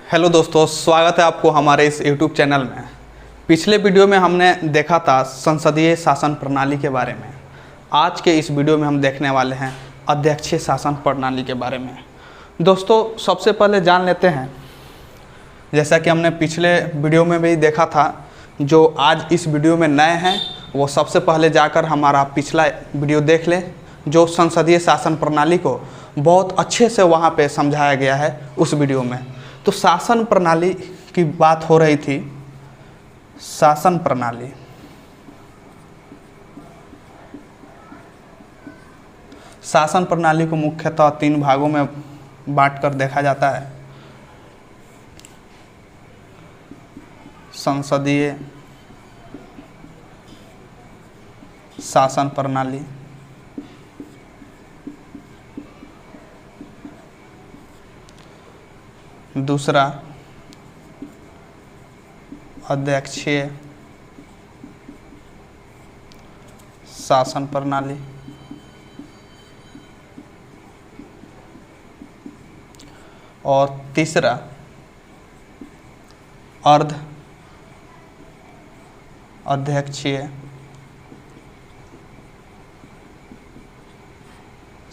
Hello दोस्तों, स्वागत है आपको हमारे इस YouTube चैनल में। पिछले वीडियो में हमने देखा था संसदीय शासन प्रणाली के बारे में। आज के इस वीडियो में हम देखने वाले हैं अध्यक्षीय शासन प्रणाली के बारे में। दोस्तों, सबसे पहले जान लेते हैं, जैसा कि हमने पिछले वीडियो में भी देखा था, जो आज इस वीडियो में नए हैं वो सबसे पहले जाकर हमारा पिछला वीडियो देख लें, जो संसदीय शासन प्रणाली को बहुत अच्छे से वहाँ पे समझाया गया है उस वीडियो में। तो शासन प्रणाली की बात हो रही थी। शासन प्रणाली, शासन प्रणाली को मुख्यतः 3 भागों में बांटकर देखा जाता है। संसदीय शासन प्रणाली, दूसरा अध्यक्षीय शासन प्रणाली, और तीसरा अर्ध अध्यक्षीय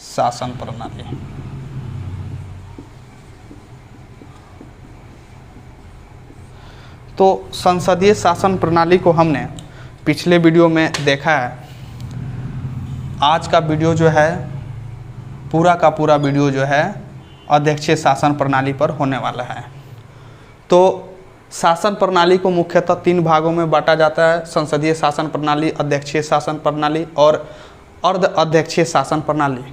शासन प्रणाली। तो संसदीय शासन प्रणाली को हमने पिछले वीडियो में देखा है। आज का वीडियो जो है, पूरा का पूरा वीडियो जो है अध्यक्षीय शासन प्रणाली पर होने वाला है। तो शासन प्रणाली को मुख्यतः 3 भागों में बांटा जाता है: संसदीय शासन प्रणाली, अध्यक्षीय शासन प्रणाली और अर्ध अध्यक्षीय शासन प्रणाली।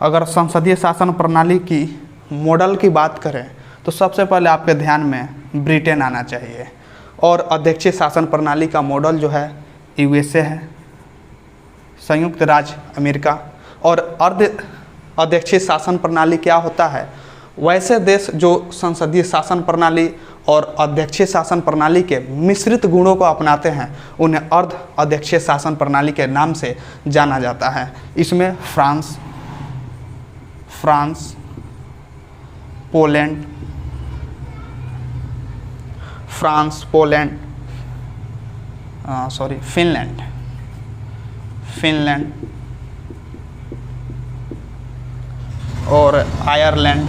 अगर संसदीय शासन प्रणाली की मॉडल की बात करें तो सबसे पहले आपके ध्यान में ब्रिटेन आना चाहिए, और अध्यक्षीय शासन प्रणाली का मॉडल जो है यूएसए है, संयुक्त राज्य अमेरिका। और अर्ध अध्यक्षीय शासन प्रणाली क्या होता है? वैसे देश जो संसदीय शासन प्रणाली और अध्यक्षीय शासन प्रणाली के मिश्रित गुणों को अपनाते हैं, उन्हें अर्ध अध्यक्षीय शासन प्रणाली के नाम से जाना जाता है। इसमें फ्रांस, पोलैंड, फिनलैंड और आयरलैंड,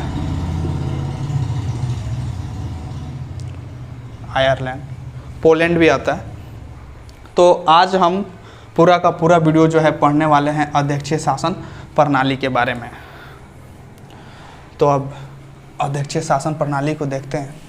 पोलैंड भी आता है। तो आज हम पूरा का पूरा वीडियो जो है पढ़ने वाले हैं अध्यक्षीय शासन प्रणाली के बारे में। तो अब अध्यक्षीय शासन प्रणाली को देखते हैं।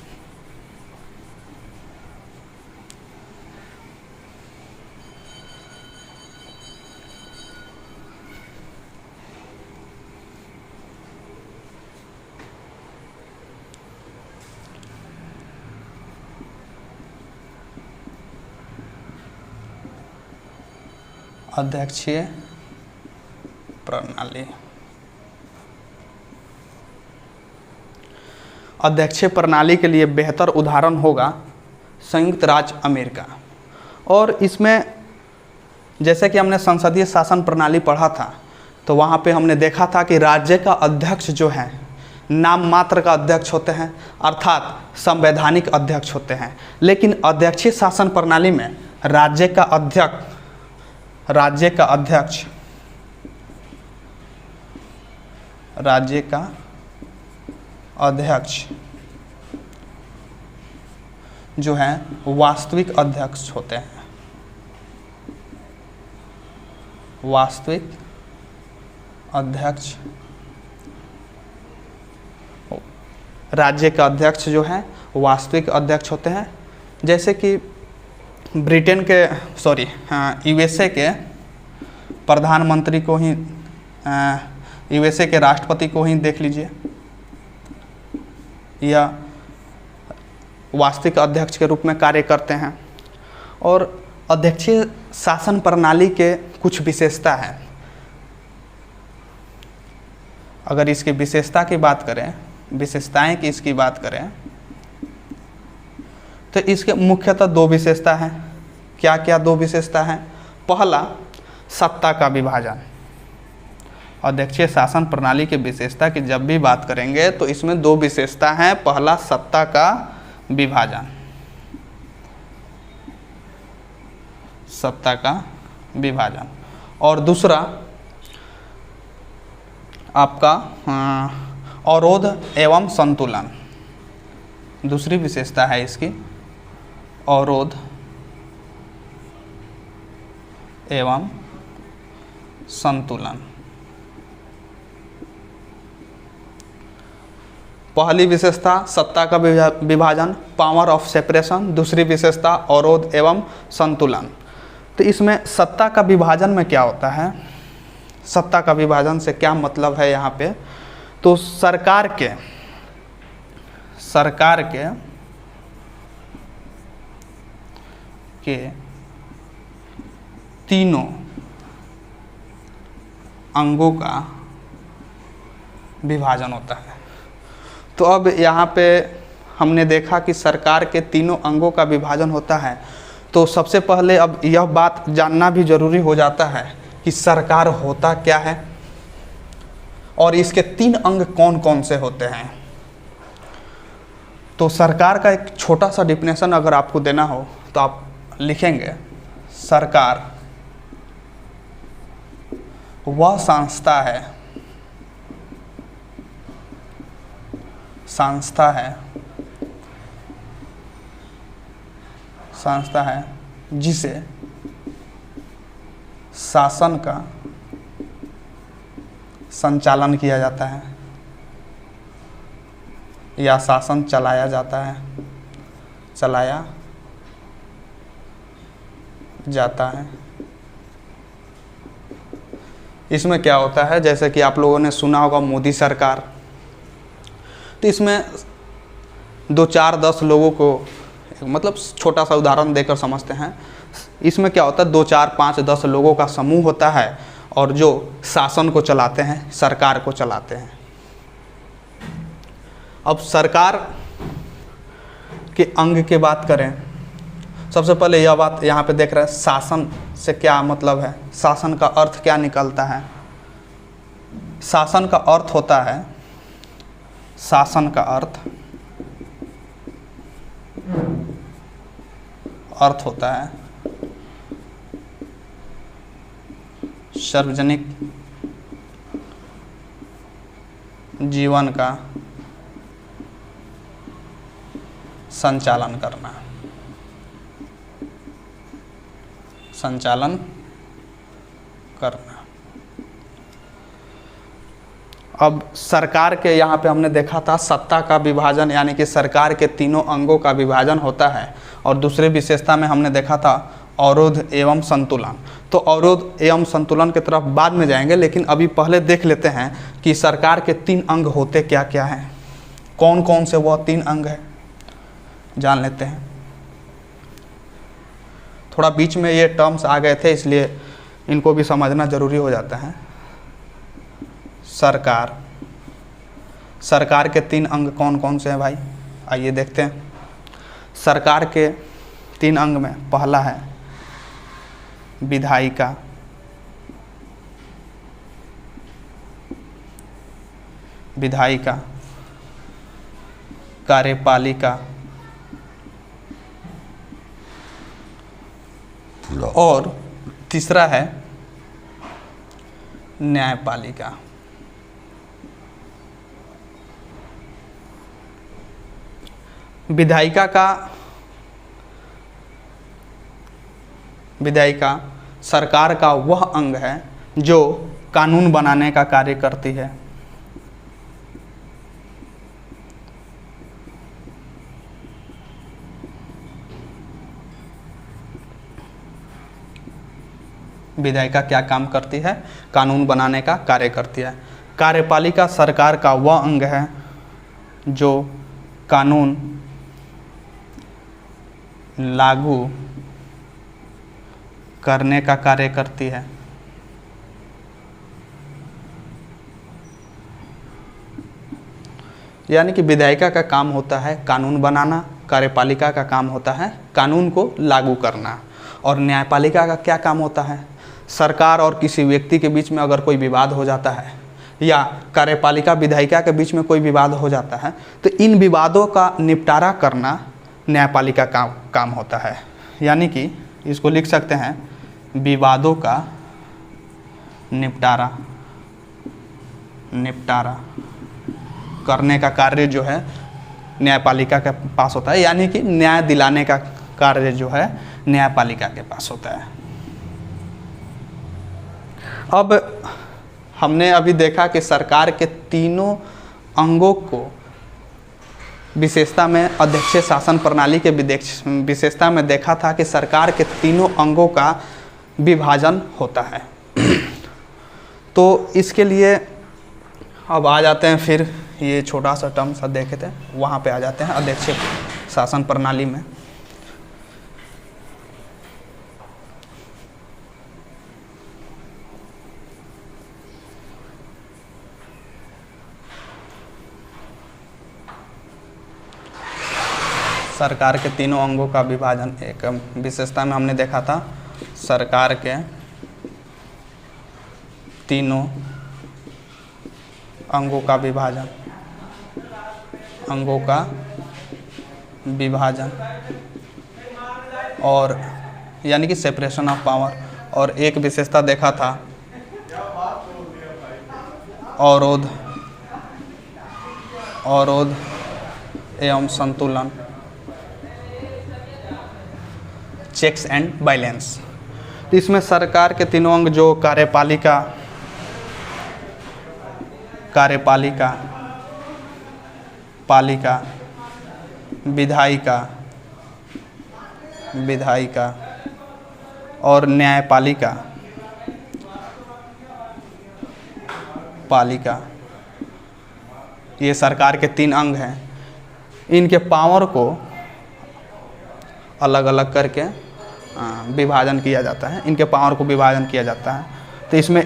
अध्यक्षीय प्रणाली, अध्यक्षीय प्रणाली के लिए बेहतर उदाहरण होगा संयुक्त राज्य अमेरिका। और इसमें जैसे कि हमने संसदीय शासन प्रणाली पढ़ा था, तो वहाँ पे हमने देखा था कि राज्य का अध्यक्ष जो है नाम मात्र का अध्यक्ष होते हैं, अर्थात संवैधानिक अध्यक्ष होते हैं। लेकिन अध्यक्षीय शासन प्रणाली में राज्य का अध्यक्ष जो है वास्तविक अध्यक्ष होते हैं। वास्तविक अध्यक्ष, राज्य का अध्यक्ष जो है वास्तविक अध्यक्ष होते हैं। जैसे कि यूएसए के प्रधानमंत्री को ही, यूएसए के राष्ट्रपति को ही देख लीजिए, या वास्तविक अध्यक्ष के रूप में कार्य करते हैं। और अध्यक्षीय शासन प्रणाली के कुछ विशेषता है। अगर इसकी विशेषता की बात करें, विशेषताएं की इसकी बात करें, तो इसके मुख्यतः 2 विशेषता हैं। क्या क्या 2 विशेषता हैं? पहला, सत्ता का विभाजन, अध्यक्षीय शासन प्रणाली की विशेषता की जब भी बात करेंगे तो इसमें दो विशेषता हैं। पहला सत्ता का विभाजन, सत्ता का विभाजन, और दूसरा आपका अवरोध एवं संतुलन। दूसरी विशेषता है इसकी अवरोध एवं संतुलन। पहली विशेषता सत्ता का विभाजन, पावर ऑफ सेपरेशन। दूसरी विशेषता अवरोध एवं संतुलन। तो इसमें सत्ता का विभाजन में क्या होता है, सत्ता का विभाजन से क्या मतलब है यहाँ पे, तो सरकार के तीनों अंगों का विभाजन होता है। तो अब यहाँ पे हमने देखा कि सरकार के तीनों अंगों का विभाजन होता है, तो सबसे पहले अब यह बात जानना भी जरूरी हो जाता है कि सरकार होता क्या है और इसके तीन अंग कौन कौन से होते हैं। तो सरकार का एक छोटा सा डिफिनेशन अगर आपको देना हो तो आप लिखेंगे, सरकार वह संस्था है जिसे शासन का संचालन किया जाता है या शासन चलाया जाता है, इसमें क्या होता है, जैसे कि आप लोगों ने सुना होगा मोदी सरकार, तो इसमें 2, 4, 10 लोगों को मतलब छोटा सा उदाहरण देकर समझते हैं। इसमें क्या होता है, 2, 4, 5, 10 लोगों का समूह होता है और जो शासन को चलाते हैं, सरकार को चलाते हैं। अब सरकार के अंग की बात करें, सबसे पहले यह बात यहाँ पे देख रहे हैं, शासन से क्या मतलब है, शासन का अर्थ क्या निकलता है। शासन का अर्थ होता है, शासन का अर्थ होता है सार्वजनिक जीवन का संचालन करना, अब सरकार के यहाँ पे हमने देखा था सत्ता का विभाजन, यानी कि सरकार के तीनों अंगों का विभाजन होता है, और दूसरे विशेषता में हमने देखा था अवरोध एवं संतुलन। तो अवरोध एवं संतुलन की तरफ बाद में जाएंगे, लेकिन अभी पहले देख लेते हैं कि सरकार के 3 अंग होते क्या क्या हैं, कौन कौन से वह 3 अंग हैं, जान लेते हैं। थोड़ा बीच में ये टर्म्स आ गए थे इसलिए इनको भी समझना जरूरी हो जाता है। सरकार के 3 अंग कौन कौन से हैं भाई, आइए देखते हैं। सरकार के 3 अंग में पहला है विधायिका, कार्यपालिका और तीसरा है न्यायपालिका। विधायिका सरकार का वह अंग है जो कानून बनाने का कार्य करती है। विधायिका क्या काम करती है, कानून बनाने का कार्य करती है। कार्यपालिका सरकार का वह अंग है जो कानून लागू करने का कार्य करती है। यानी कि विधायिका का काम होता है कानून बनाना, कार्यपालिका का काम होता है कानून को लागू करना, और न्यायपालिका का क्या काम होता है, सरकार और किसी व्यक्ति के बीच में अगर कोई विवाद हो जाता है या कार्यपालिका विधायिका के बीच में कोई विवाद हो जाता है तो इन विवादों का निपटारा करना न्यायपालिका का काम होता है। यानी कि इसको लिख सकते हैं विवादों का निपटारा करने का कार्य जो है न्यायपालिका के पास होता है, यानी कि न्याय दिलाने का कार्य जो है न्यायपालिका के पास होता है। अब हमने अभी देखा कि सरकार के तीनों अंगों को विशेषता में अध्यक्षीय शासन प्रणाली के विशेषता में देखा था कि सरकार के तीनों अंगों का विभाजन होता है। तो इसके लिए अब आ जाते हैं, फिर ये छोटा सा टर्म सा देखे थे वहाँ पे आ जाते हैं अध्यक्षीय शासन प्रणाली में। सरकार के तीनों अंगों का विभाजन एक विशेषता में हमने देखा था। सरकार के तीनों अंगों का विभाजन और यानी कि सेपरेशन ऑफ पावर। और एक विशेषता देखा था अवरोध एवं संतुलन, चेक्स एंड बैलेंस। इसमें सरकार के तीनों अंग जो कार्यपालिका, पालिका, विधायिका और न्यायपालिका, ये सरकार के तीन अंग हैं। इनके पावर को अलग अलग करके विभाजन किया जाता है, इनके पावर को विभाजन किया जाता है। तो इसमें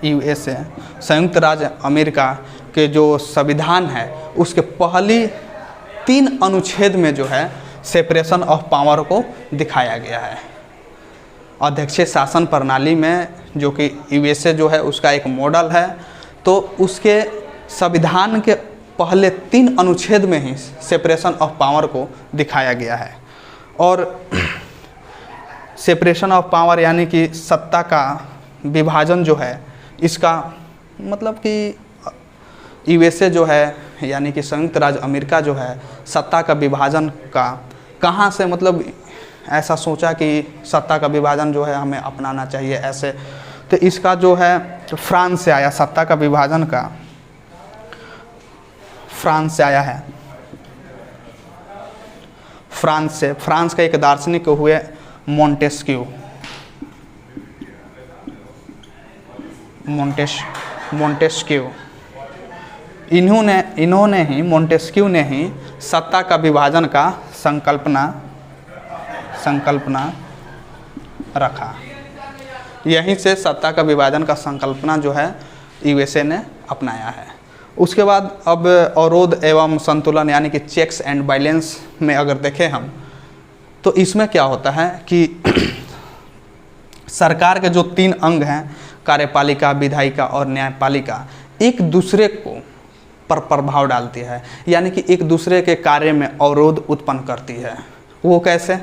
यूएसए संयुक्त राज्य अमेरिका के जो संविधान है उसके पहली 3 अनुच्छेद में जो है सेपरेशन ऑफ पावर को दिखाया गया है। अध्यक्षीय शासन प्रणाली में जो कि यूएसए जो है उसका एक मॉडल है, तो उसके संविधान के पहले 3 अनुच्छेद में ही सेपरेशन ऑफ पावर को दिखाया गया है। और सेपरेशन ऑफ पावर यानी कि सत्ता का विभाजन जो है, इसका मतलब कि यूएसए जो है यानी कि संयुक्त राज्य अमेरिका जो है सत्ता का विभाजन का कहाँ से मतलब ऐसा सोचा कि सत्ता का विभाजन जो है हमें अपनाना चाहिए ऐसे, तो इसका जो है फ्रांस से आया, सत्ता का विभाजन का फ्रांस से आया है। फ्रांस का एक दार्शनिक हुए मोंटेस्क्यू। मोंटेस्क्यू ने ही सत्ता का विभाजन का संकल्पना रखा। यहीं से सत्ता का विभाजन का संकल्पना जो है यूएसए ने अपनाया है। उसके बाद अब अवरोध एवं संतुलन यानी कि चेक्स एंड बैलेंस में अगर देखें हम, तो इसमें क्या होता है कि सरकार के जो 3 अंग हैं कार्यपालिका, विधायिका और न्यायपालिका, एक दूसरे को पर प्रभाव डालती है, यानी कि एक दूसरे के कार्य में अवरोध उत्पन्न करती है। वो कैसे?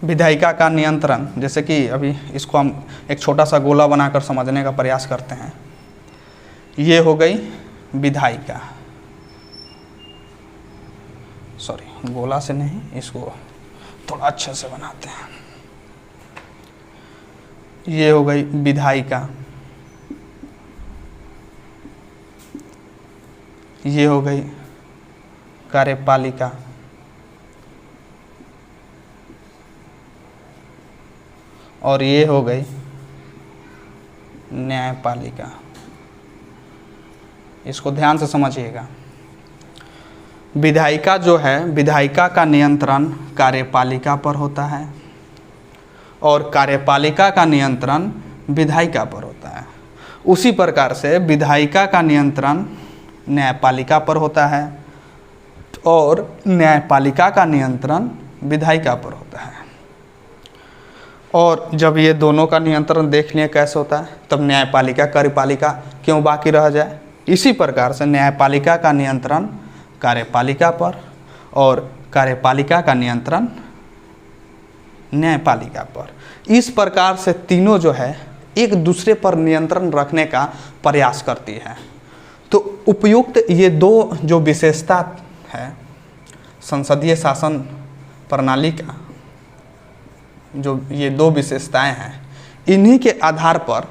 विधायिका का नियंत्रण, जैसे कि अभी इसको हम एक छोटा सा गोला बनाकर समझने का प्रयास करते हैं। ये हो गई विधायिका, सॉरी गोला से नहीं, इसको थोड़ा अच्छे से बनाते हैं। ये हो गई विधायिका, ये हो गई कार्यपालिका, और ये हो गई न्यायपालिका। इसको ध्यान से समझिएगा। विधायिका जो है, विधायिका का नियंत्रण कार्यपालिका पर होता है और कार्यपालिका का नियंत्रण विधायिका पर होता है। उसी प्रकार से विधायिका का नियंत्रण न्यायपालिका पर होता है और न्यायपालिका का नियंत्रण विधायिका पर होता है। और जब ये दोनों का नियंत्रण देख लिया कैसे होता है, तब न्यायपालिका कार्यपालिका क्यों बाकी रह जाए। इसी प्रकार से न्यायपालिका का नियंत्रण कार्यपालिका पर और कार्यपालिका का नियंत्रण न्यायपालिका पर। इस प्रकार से तीनों जो है एक दूसरे पर नियंत्रण रखने का प्रयास करती है। तो उपयुक्त ये दो जो विशेषता है संसदीय शासन प्रणाली का, जो ये दो विशेषताएं हैं, इन्हीं के आधार पर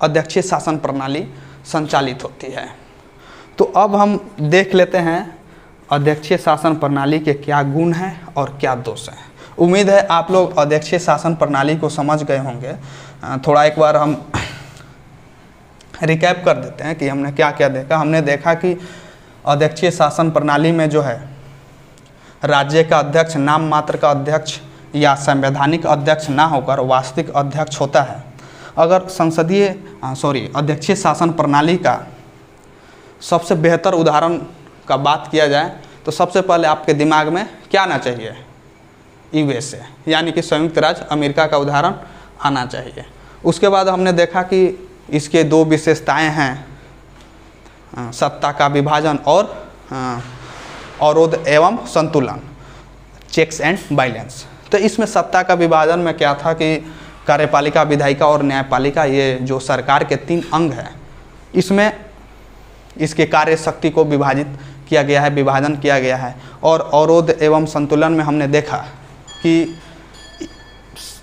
अध्यक्षीय शासन प्रणाली संचालित होती है। तो अब हम देख लेते हैं अध्यक्षीय शासन प्रणाली के क्या गुण हैं और क्या दोष हैं। उम्मीद है आप लोग अध्यक्षीय शासन प्रणाली को समझ गए होंगे। थोड़ा एक बार हम रिकैप कर देते हैं कि हमने क्या क्या देखा। हमने देखा कि अध्यक्षीय शासन प्रणाली में जो है राज्य का अध्यक्ष नाम मात्र का अध्यक्ष या संवैधानिक अध्यक्ष ना होकर वास्तविक अध्यक्ष होता है। अगर अध्यक्षीय शासन प्रणाली का सबसे बेहतर उदाहरण का बात किया जाए तो सबसे पहले आपके दिमाग में क्या आना चाहिए, यूएसए यानी कि संयुक्त राज्य अमेरिका का उदाहरण आना चाहिए। उसके बाद हमने देखा कि इसके दो विशेषताएं हैं, सत्ता का विभाजन और अवरोध एवं संतुलन, चेक्स एंड बैलेंस। तो इसमें सत्ता का विभाजन में क्या था कि कार्यपालिका, विधायिका और न्यायपालिका, ये जो सरकार के 3 अंग हैं, इसमें इसके कार्य शक्ति को विभाजित किया गया है, विभाजन किया गया है। और अवरोध एवं संतुलन में हमने देखा कि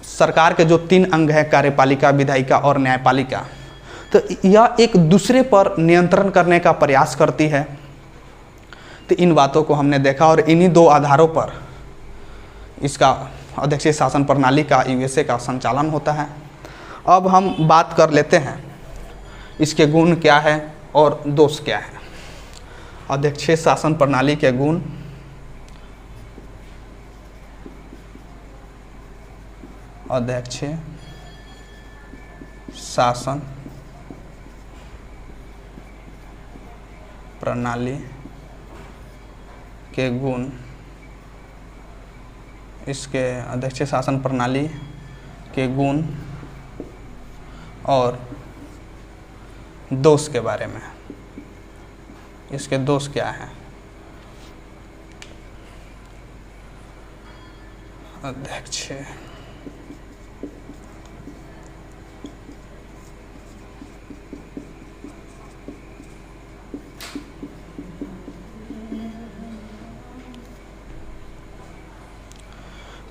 सरकार के जो 3 अंग हैं, कार्यपालिका, विधायिका और न्यायपालिका, तो यह एक दूसरे पर नियंत्रण करने का प्रयास करती है। तो इन बातों को हमने देखा और इन्हीं 2 आधारों पर इसका अध्यक्षीय शासन प्रणाली का, यूएसए का संचालन होता है। अब हम बात कर लेते हैं इसके गुण क्या है और दोष क्या है। अध्यक्षीय शासन प्रणाली के गुण, अध्यक्षीय शासन प्रणाली के गुण, इसके अध्यक्षीय शासन प्रणाली के गुण और दोष के बारे में। इसके दोष क्या हैं? अध्यक्षीय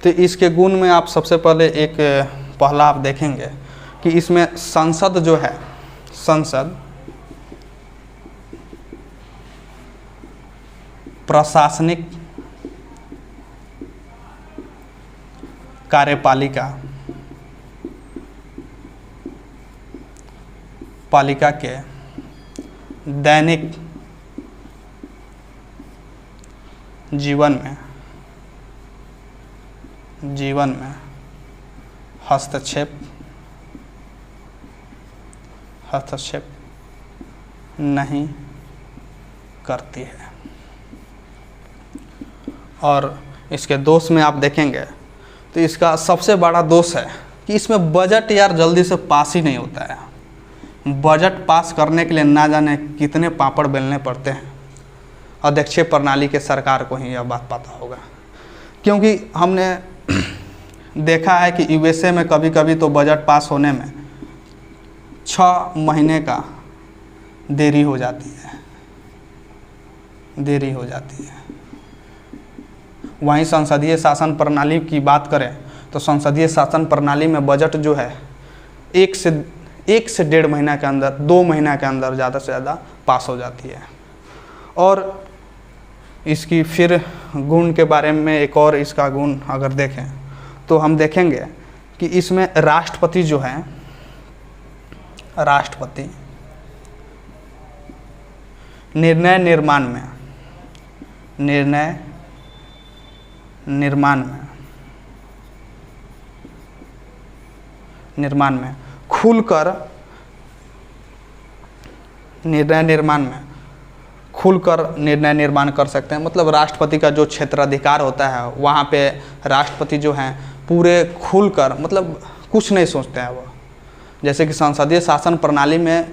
तो इसके गुण में आप सबसे पहले एक पहला आप देखेंगे कि इसमें संसद जो है, संसद प्रशासनिक, कार्यपालिका, पालिका के दैनिक जीवन में हस्तक्षेप नहीं करती है। और इसके दोष में आप देखेंगे तो इसका सबसे बड़ा दोष है कि इसमें बजट यार जल्दी से पास ही नहीं होता है। बजट पास करने के लिए ना जाने कितने पापड़ बेलने पड़ते हैं। अध्यक्षीय प्रणाली के सरकार को ही यह बात पता होगा, क्योंकि हमने देखा है कि यूएसए में कभी कभी तो बजट पास होने में 6 महीने का देरी हो जाती है। वहीं संसदीय शासन प्रणाली की बात करें तो संसदीय शासन प्रणाली में बजट जो है 1 से 1.5 महीना के अंदर, 2 महीना के अंदर ज़्यादा से ज़्यादा पास हो जाती है। और इसकी फिर गुण के बारे में एक और इसका गुण अगर देखें तो हम देखेंगे कि इसमें राष्ट्रपति जो है, राष्ट्रपति निर्णय निर्माण में खुलकर निर्णय निर्माण कर सकते हैं। मतलब राष्ट्रपति का जो क्षेत्राधिकार होता है, वहाँ पे राष्ट्रपति जो हैं पूरे खुलकर मतलब कुछ नहीं सोचते हैं वो। जैसे कि संसदीय शासन प्रणाली में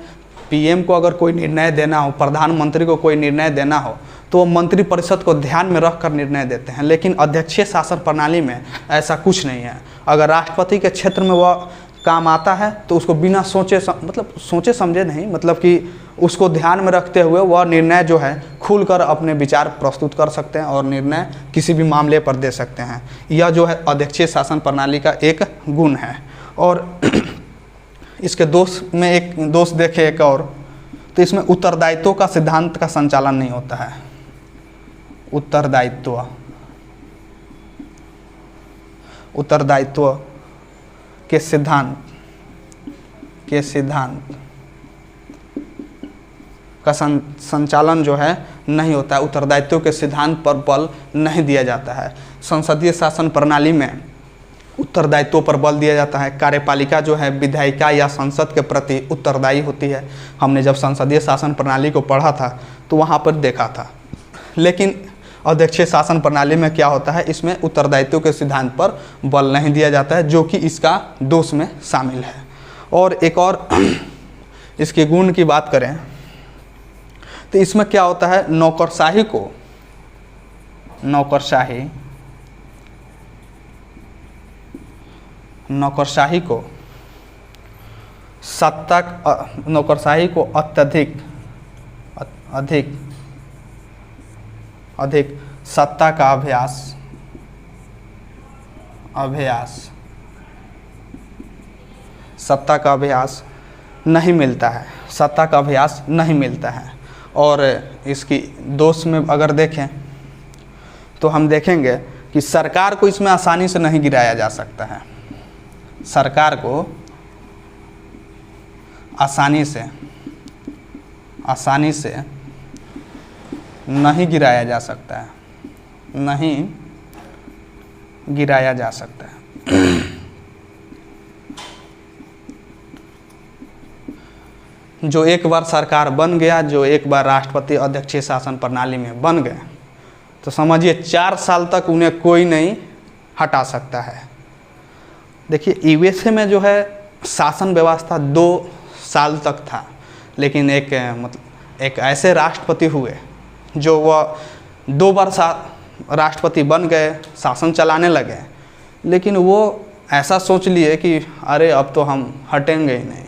पीएम को अगर कोई निर्णय देना हो, प्रधानमंत्री को कोई निर्णय देना हो, तो वो मंत्रिपरिषद को ध्यान में रखकर निर्णय देते हैं। लेकिन अध्यक्षीय शासन प्रणाली में ऐसा कुछ नहीं है। अगर राष्ट्रपति के क्षेत्र में वह काम आता है तो उसको बिना सोचे समझे नहीं, मतलब कि उसको ध्यान में रखते हुए वह निर्णय जो है खुलकर अपने विचार प्रस्तुत कर सकते हैं और निर्णय किसी भी मामले पर दे सकते हैं। यह जो है अध्यक्षीय शासन प्रणाली का एक गुण है। और इसके दोष में एक दोष देखें एक और, तो इसमें उत्तरदायित्व का सिद्धांत का संचालन नहीं होता है। उत्तरदायित्व के सिद्धांत का संचालन जो है नहीं होता है। उत्तरदायित्व के सिद्धांत पर बल नहीं दिया जाता है। संसदीय शासन प्रणाली में उत्तरदायित्व पर बल दिया जाता है। कार्यपालिका जो है विधायिका या संसद के प्रति उत्तरदायी होती है। हमने जब संसदीय शासन प्रणाली को पढ़ा था तो वहाँ पर देखा था। लेकिन अध्यक्षीय शासन प्रणाली में क्या होता है, इसमें उत्तरदायित्व के सिद्धांत पर बल नहीं दिया जाता है, जो कि इसका दोष में शामिल है। और एक और इसके गुण की बात करें तो इसमें क्या होता है, नौकरशाही को अधिक सत्ता का अभ्यास नहीं मिलता है। और इसकी दोष में अगर देखें तो हम देखेंगे कि सरकार को इसमें आसानी से नहीं गिराया जा सकता है। सरकार को आसानी से नहीं गिराया जा सकता है। जो एक बार सरकार बन गया, जो एक बार राष्ट्रपति अध्यक्षीय शासन प्रणाली में बन गए, तो समझिए 4 साल तक उन्हें कोई नहीं हटा सकता है। देखिए यूएसए में जो है शासन व्यवस्था 2 साल तक था, लेकिन एक ऐसे राष्ट्रपति हुए जो वह 2 बार राष्ट्रपति बन गए, शासन चलाने लगे, लेकिन वो ऐसा सोच लिए कि अरे अब तो हम हटेंगे ही नहीं,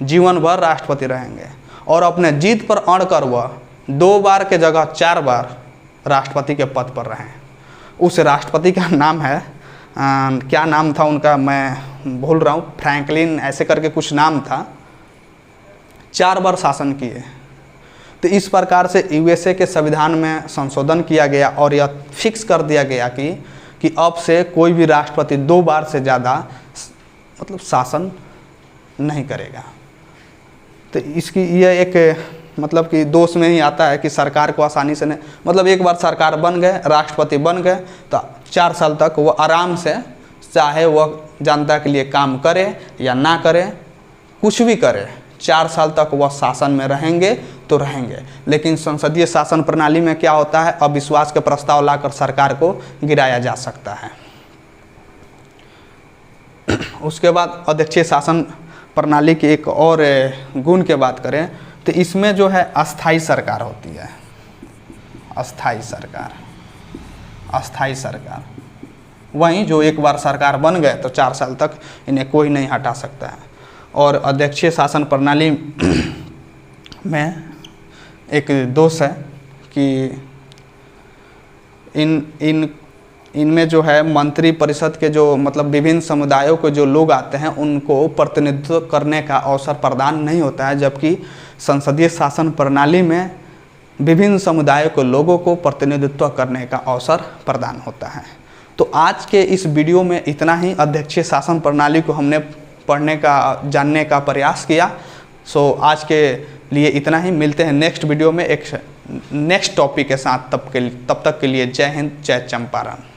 जीवन भर राष्ट्रपति रहेंगे। और अपने जीत पर अड़कर वह 2 बार के जगह 4 बार राष्ट्रपति के पद पर रहे। उस राष्ट्रपति का नाम है क्या नाम था उनका, मैं भूल रहा हूँ, फ्रैंकलिन ऐसे करके कुछ नाम था। 4 बार शासन किए। तो इस प्रकार से यूएसए के संविधान में संशोधन किया गया और यह फिक्स कर दिया गया कि अब से कोई भी राष्ट्रपति 2 बार से ज़्यादा शासन नहीं करेगा। तो इसकी यह एक कि दोष में ही आता है कि सरकार को आसानी से नहीं, एक बार सरकार बन गए, राष्ट्रपति बन गए, तो 4 साल तक वो आराम से, चाहे वह जनता के लिए काम करे या ना करे, कुछ भी करे, 4 साल तक वह शासन में रहेंगे तो रहेंगे। लेकिन संसदीय शासन प्रणाली में क्या होता है, अविश्वास के प्रस्ताव लाकर सरकार को गिराया जा सकता है। उसके बाद अध्यक्षीय शासन प्रणाली के एक और गुण के बात करें तो इसमें जो है अस्थाई सरकार होती है। अस्थाई सरकार वहीं जो एक बार सरकार बन गए तो 4 साल तक इन्हें कोई नहीं हटा सकता है। और अध्यक्षीय शासन प्रणाली में एक दोष है कि इनमें जो है मंत्री परिषद के जो विभिन्न समुदायों के जो लोग आते हैं उनको प्रतिनिधित्व करने का अवसर प्रदान नहीं होता है, जबकि संसदीय शासन प्रणाली में विभिन्न समुदायों के लोगों को प्रतिनिधित्व करने का अवसर प्रदान होता है। तो आज के इस वीडियो में इतना ही। अध्यक्षीय शासन प्रणाली को हमने पढ़ने का, जानने का प्रयास किया। सो आज के लिए इतना ही। मिलते हैं नेक्स्ट वीडियो में एक नेक्स्ट टॉपिक के साथ। तब तक के लिए जय हिंद, जय चंपारण।